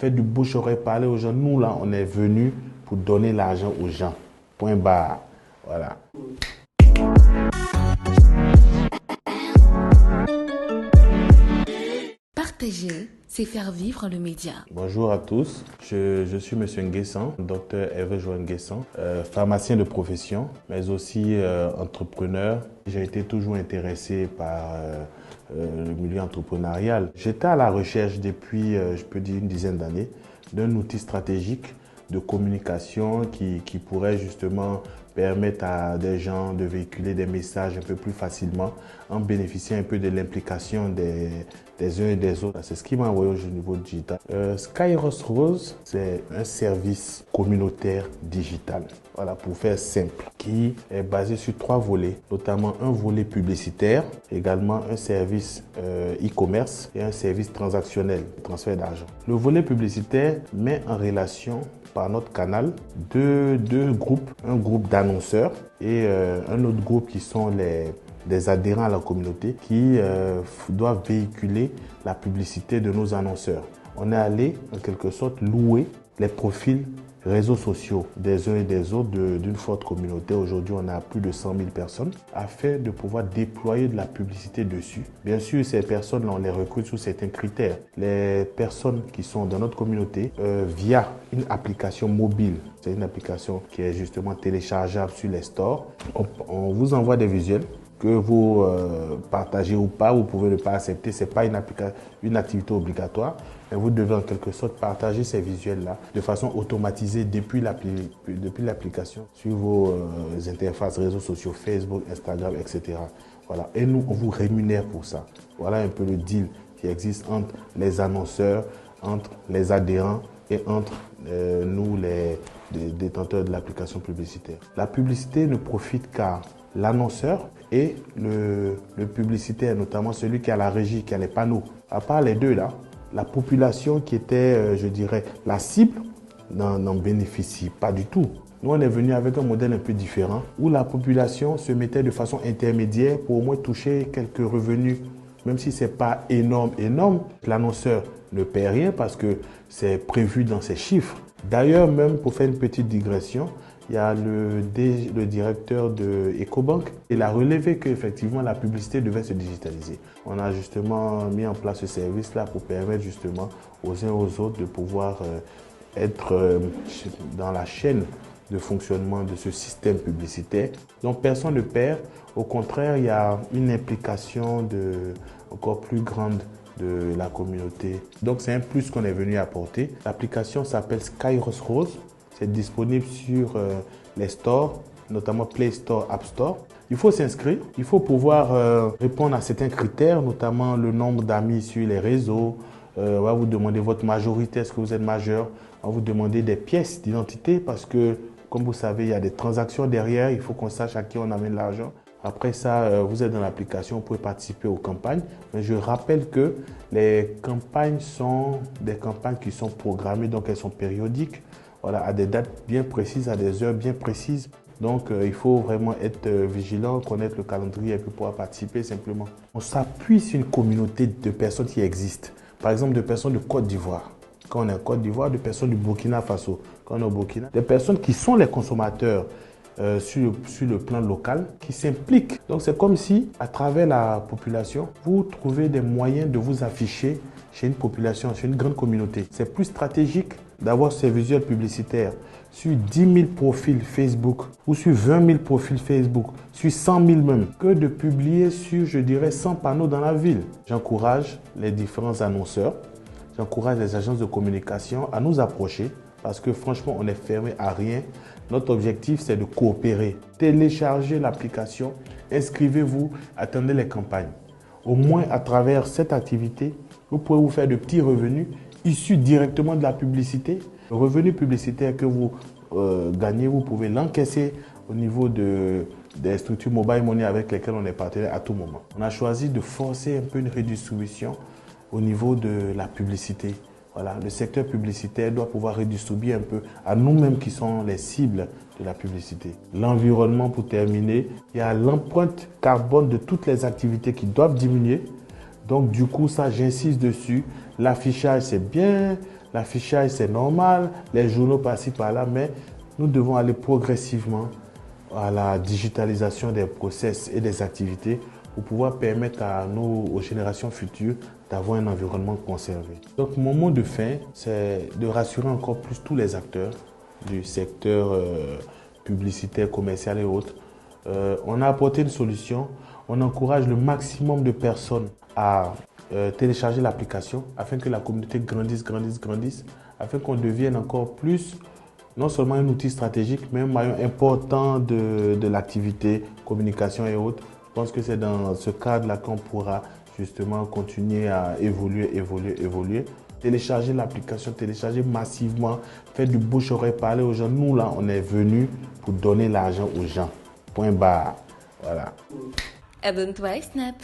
faire du bouche-oreille, parler aux gens. Nous, là, on est venus pour donner l'argent aux gens. Point barre. Voilà. Partager, c'est faire vivre le média. Bonjour à tous, je suis M. Nguessan, Dr Hervé Joan Nguessan, pharmacien de profession, mais aussi entrepreneur. J'ai été toujours intéressé par le milieu entrepreneurial. J'étais à la recherche depuis, je peux dire, une dizaine d'années, d'un outil stratégique de communication qui pourrait justement permettre à des gens de véhiculer des messages un peu plus facilement en bénéficiant un peu de l'implication des uns et des autres. C'est ce qui m'a envoyé au niveau digital. Skyros Rose, c'est un service communautaire digital, voilà, pour faire simple, qui est basé sur 3 volets, notamment un volet publicitaire, également un service e-commerce et un service transactionnel, transfert d'argent. Le volet publicitaire met en relation par notre canal deux groupes, un groupe d'annonceurs et un autre groupe qui sont des adhérents à la communauté qui doivent véhiculer la publicité de nos annonceurs. On est allé en quelque sorte louer les profils réseaux sociaux des uns et des autres d'une forte communauté. Aujourd'hui, on a plus de 100 000 personnes afin de pouvoir déployer de la publicité dessus. Bien sûr, ces personnes-là, on les recrute sous certains critères. Les personnes qui sont dans notre communauté, via une application mobile, c'est une application qui est justement téléchargeable sur les stores, on vous envoie des visuels que vous partagez ou pas, vous pouvez ne pas accepter, ce n'est pas une activité obligatoire, mais vous devez en quelque sorte partager ces visuels-là de façon automatisée depuis l'application sur vos interfaces réseaux sociaux, Facebook, Instagram, etc. Voilà. Et nous, on vous rémunère pour ça. Voilà un peu le deal qui existe entre les annonceurs, entre les adhérents et entre nous, les détenteurs de l'application publicitaire. La publicité ne profite qu'à l'annonceur et le publicitaire, notamment celui qui a la régie, qui a les panneaux. À part les deux là, la population qui était, je dirais, la cible, n'en bénéficie pas du tout. Nous, on est venu avec un modèle un peu différent où la population se mettait de façon intermédiaire pour au moins toucher quelques revenus, même si ce n'est pas énorme. L'annonceur ne paie rien parce que c'est prévu dans ses chiffres. D'ailleurs, même pour faire une petite digression, il y a le directeur de Ecobank. Il a relevé qu'effectivement la publicité devait se digitaliser. On a justement mis en place ce service-là pour permettre justement aux uns et aux autres de pouvoir être dans la chaîne de fonctionnement de ce système publicitaire. Donc personne ne perd. Au contraire, il y a une implication encore plus grande de la communauté. Donc c'est un plus qu'on est venu apporter. L'application s'appelle Skyros Rose. C'est disponible sur les stores, notamment Play Store, App Store. Il faut s'inscrire, il faut pouvoir répondre à certains critères, notamment le nombre d'amis sur les réseaux. On va vous demander votre majorité, est-ce que vous êtes majeur. On va vous demander des pièces d'identité parce que, comme vous savez, il y a des transactions derrière. Il faut qu'on sache à qui on amène l'argent. Après ça, vous êtes dans l'application, vous pouvez participer aux campagnes. Mais je rappelle que les campagnes sont des campagnes qui sont programmées, donc elles sont périodiques. Voilà, à des dates bien précises, à des heures bien précises. Donc, il faut vraiment être vigilant, connaître le calendrier et puis pouvoir participer simplement. On s'appuie sur une communauté de personnes qui existent. Par exemple, de personnes de Côte d'Ivoire. Quand on est en Côte d'Ivoire, de personnes du Burkina Faso. Quand on est au Burkina, des personnes qui sont les consommateurs sur le plan local, qui s'impliquent. Donc, c'est comme si, à travers la population, vous trouvez des moyens de vous afficher chez une population, chez une grande communauté. C'est plus stratégique d'avoir ces visuels publicitaires sur 10 000 profils Facebook ou sur 20 000 profils Facebook, sur 100 000 même, que de publier sur, je dirais, 100 panneaux dans la ville. J'encourage les différents annonceurs, j'encourage les agences de communication à nous approcher parce que franchement, on est fermé à rien. Notre objectif, c'est de coopérer. Téléchargez l'application, inscrivez-vous, attendez les campagnes. Au moins, à travers cette activité, vous pouvez vous faire de petits revenus issus directement de la publicité. Le revenu publicitaire que vous gagnez, vous pouvez l'encaisser au niveau des structures mobile money avec lesquelles on est partenaire à tout moment. On a choisi de forcer un peu une redistribution au niveau de la publicité. Voilà, le secteur publicitaire doit pouvoir redistribuer un peu à nous-mêmes qui sont les cibles de la publicité. L'environnement, pour terminer, il y a l'empreinte carbone de toutes les activités qui doivent diminuer. Donc du coup, ça, j'insiste dessus. L'affichage, c'est bien L'affichage, c'est normal, les journaux par-ci, par-là, mais nous devons aller progressivement à la digitalisation des process et des activités pour pouvoir permettre aux générations futures d'avoir un environnement conservé. Donc mon mot de fin, c'est de rassurer encore plus tous les acteurs du secteur publicitaire, commercial et autres. On a apporté une solution, on encourage le maximum de personnes à télécharger l'application afin que la communauté grandisse, afin qu'on devienne encore plus, non seulement un outil stratégique, mais un maillon important de l'activité, communication et autres. Je pense que c'est dans ce cadre-là qu'on pourra justement continuer à évoluer. Télécharger l'application, télécharger massivement, faire du bouche-oreille, parler aux gens. Nous, là, on est venus pour donner l'argent aux gens. Point barre. Voilà. Abonne-toi à Snap.